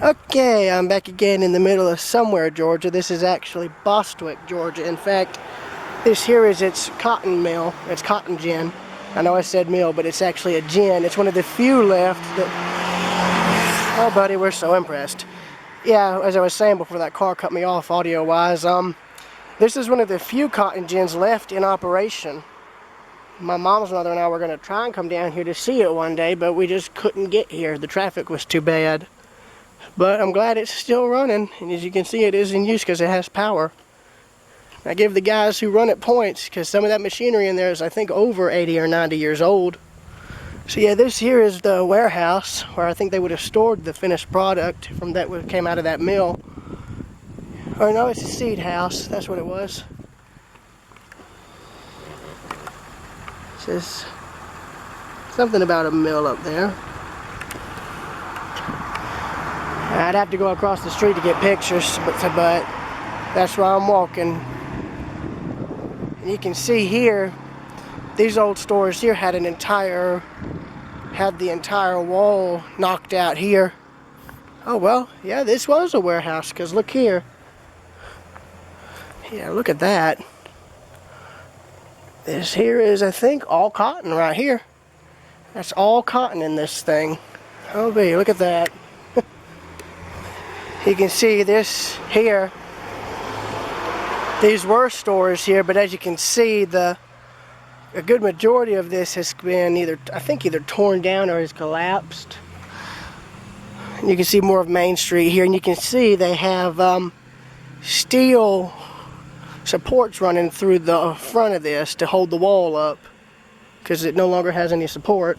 Okay, I'm back again in the middle of somewhere, Georgia. This is actually Bostwick, Georgia. In fact, this here is its cotton mill. It's cotton gin. I know I said mill, but it's actually a gin. It's one of the few left that... Oh, buddy, we're so impressed. Yeah, as I was saying before that car cut me off audio-wise, this is one of the few cotton gins left in operation. My mom's mother and I were going to try and come down here to see it one day, but we just couldn't get here. The traffic was too bad. But I'm glad it's still running, and as you can see, it is in use because it has power. I give the guys who run it points because some of that machinery in there is, I think, over 80 or 90 years old. So yeah, this here is the warehouse where I think they would have stored the finished product from that came out of that mill. Or no, it's a seed house. That's what it was. It says something about a mill up there. I'd have to go across the street to get pictures, but that's where I'm walking. And you can see here, these old stores here had the entire wall knocked out here. Oh well, yeah, this was a warehouse, because look here. Yeah, look at that. This here is, I think, all cotton right here. That's all cotton in this thing. Oh, baby, look at that. You can see this here. These were stores here, but as you can see, a good majority of this has been either torn down or has collapsed. And you can see more of Main Street here, and you can see they have steel supports running through the front of this to hold the wall up because it no longer has any support.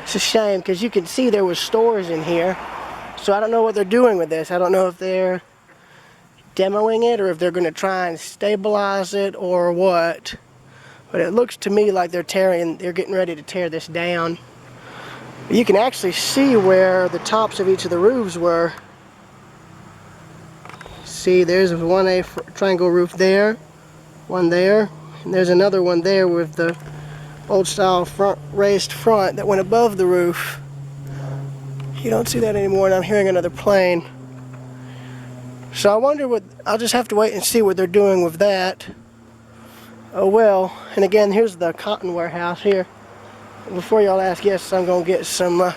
It's a shame because you can see there was stores in here, so I don't know what they're doing with this. I don't know if they're demoing it or if they're going to try and stabilize it or what, but it looks to me like they're getting ready to tear this down. You can actually see where the tops of each of the roofs were. See, there's one triangle roof there, one there, and there's another one there with the old style raised front that went above the roof. You don't see that anymore, and I'm hearing another plane. So I wonder I'll just have to wait and see what they're doing with that. Oh well, and again, here's the cotton warehouse here. Before y'all ask, yes, I'm going to get some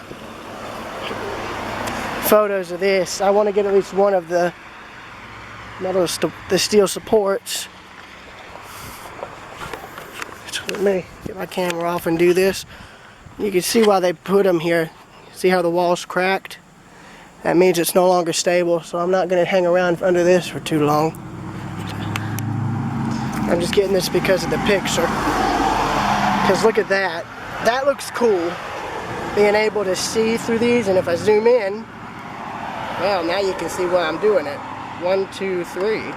photos of this. I want to get at least one of the steel supports. Let me get my camera off and do this. You can see why they put them here. See how the wall's cracked? That means it's no longer stable, so I'm not going to hang around under this for too long. I'm just getting this because of the picture. Because look at that. That looks cool. Being able to see through these, and if I zoom in, well, now you can see why I'm doing it. 1, 2, 3.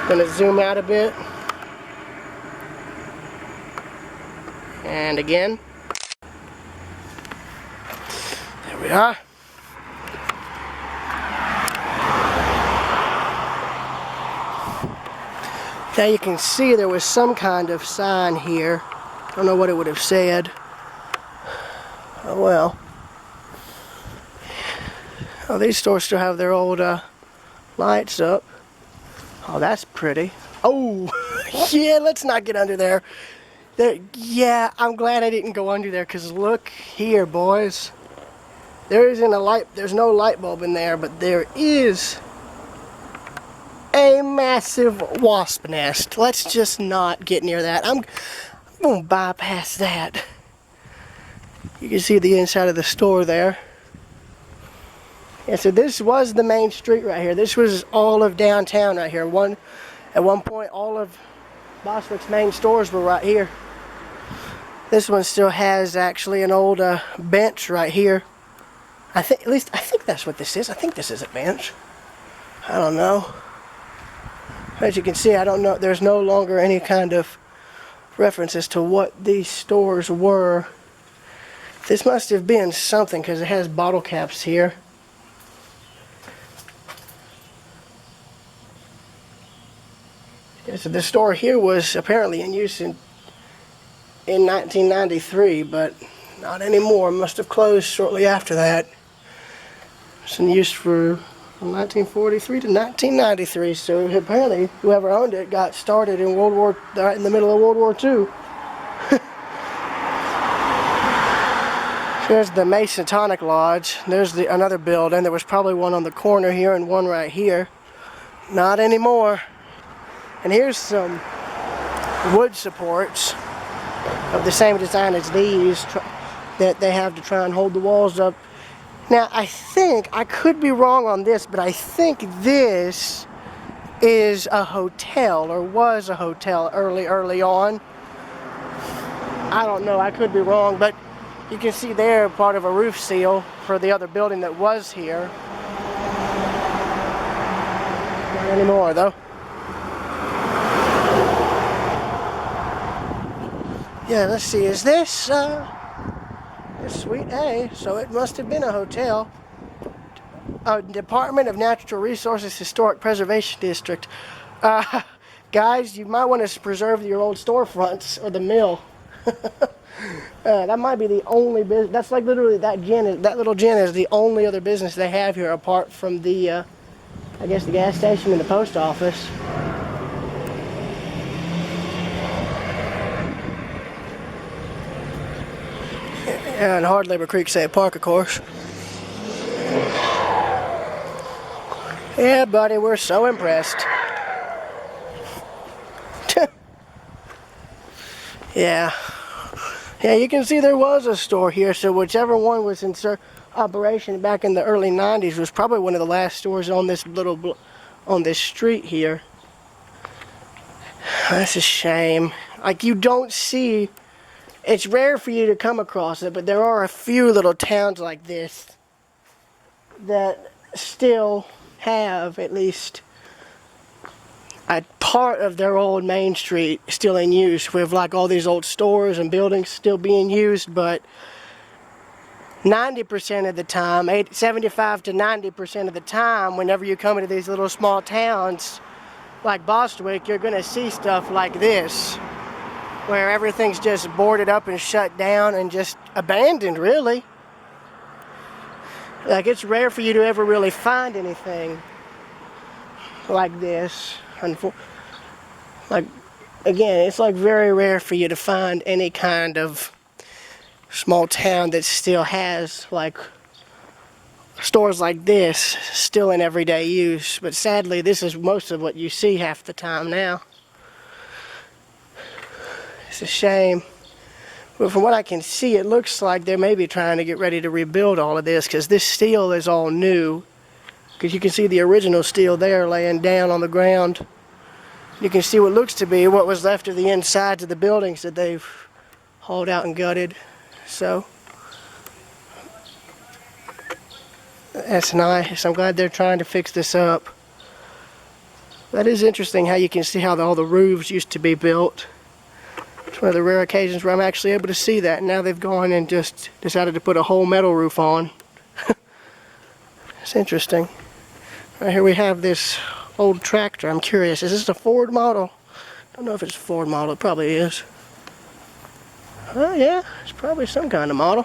Gonna zoom out a bit. And again. There we are. Now you can see there was some kind of sign here. I don't know what it would have said. Oh well. Oh, these stores still have their old lights up. Oh, that's pretty. Oh, yeah, let's not get under there. Yeah, I'm glad I didn't go under there, because look here, boys. There's no light bulb in there, but there is a massive wasp nest. Let's just not get near that. I'm going to bypass that. You can see the inside of the store there. Yeah, so this was the main street right here. This was all of downtown right here. At one point, all of Bostwick's main stores were right here. This one still has actually an old bench right here. I think that's what this is. I think this is a bench. I don't know. As you can see, I don't know. There's no longer any kind of reference as to what these stores were. This must have been something because it has bottle caps here. Yeah, so the store here was apparently in use in 1993, but not anymore. Must have closed shortly after that. It's in use from 1943 to 1993. So apparently, whoever owned it got started in in the middle of World War II. Here's the Masonic Lodge. There's another building. There was probably one on the corner here and one right here. Not anymore. And here's some wood supports of the same design as these that they have to try and hold the walls up. Now, I think, I could be wrong on this, but I think this is a hotel, or was a hotel early on. I don't know, I could be wrong, but you can see there part of a roof seal for the other building that was here. Not anymore, though. Yeah, let's see, is this Suite A? So it must have been a hotel. Department of Natural Resources Historic Preservation District. Guys, you might want to preserve your old storefronts or the mill. That might be the only business. That's like literally that little gin is the only other business they have here apart from the, I guess, the gas station and the post office. Yeah, and Hard Labor Creek State Park, of course. Yeah, buddy, we're so impressed. Yeah. Yeah, you can see there was a store here, so whichever one was in operation back in the early 90s was probably one of the last stores on this on this street here. That's a shame. Like, you don't see, it's rare for you to come across it, but there are a few little towns like this that still have at least a part of their old main street still in use, with like all these old stores and buildings still being used, but 90% of the time, 75 to 90% of the time, whenever you come into these little small towns like Bostwick, you're going to see stuff like this, where everything's just boarded up and shut down and just abandoned, really. Like, it's rare for you to ever really find anything like this. Like, again, it's like very rare for you to find any kind of small town that still has like stores like this still in everyday use. But sadly, this is most of what you see half the time now. It's a shame. But from what I can see, it looks like they're maybe trying to get ready to rebuild all of this, because this steel is all new. Because you can see the original steel there laying down on the ground. You can see what looks to be what was left of the insides of the buildings that they've hauled out and gutted. So that's nice. I'm glad they're trying to fix this up. That is interesting how you can see how all the roofs used to be built. It's one of the rare occasions where I'm actually able to see that. Now they've gone and just decided to put a whole metal roof on. It's interesting. Right here we have this old tractor. I'm curious, is this a Ford model? I don't know if it's a Ford model. It probably is. Oh yeah, it's probably some kind of model.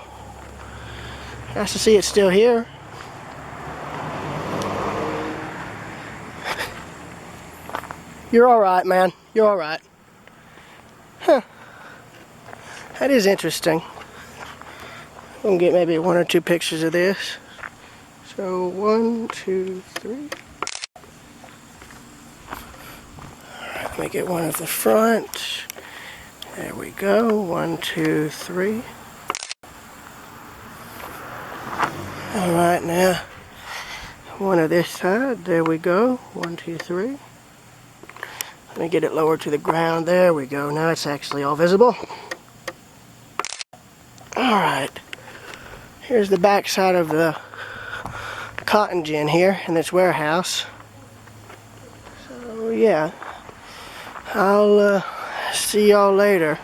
Nice to see it's still here. You're alright, man. You're alright. Huh. That is interesting. We'll get maybe 1 or 2 pictures of this. So 1, 2, 3. Alright, let me get one of the front. There we go. 1, 2, 3. Alright, now one of this side. There we go. 1, 2, 3. Let me get it lower to the ground. There we go. Now it's actually all visible. Alright. Here's the back side of the cotton gin here in this warehouse. So yeah. I'll see y'all later.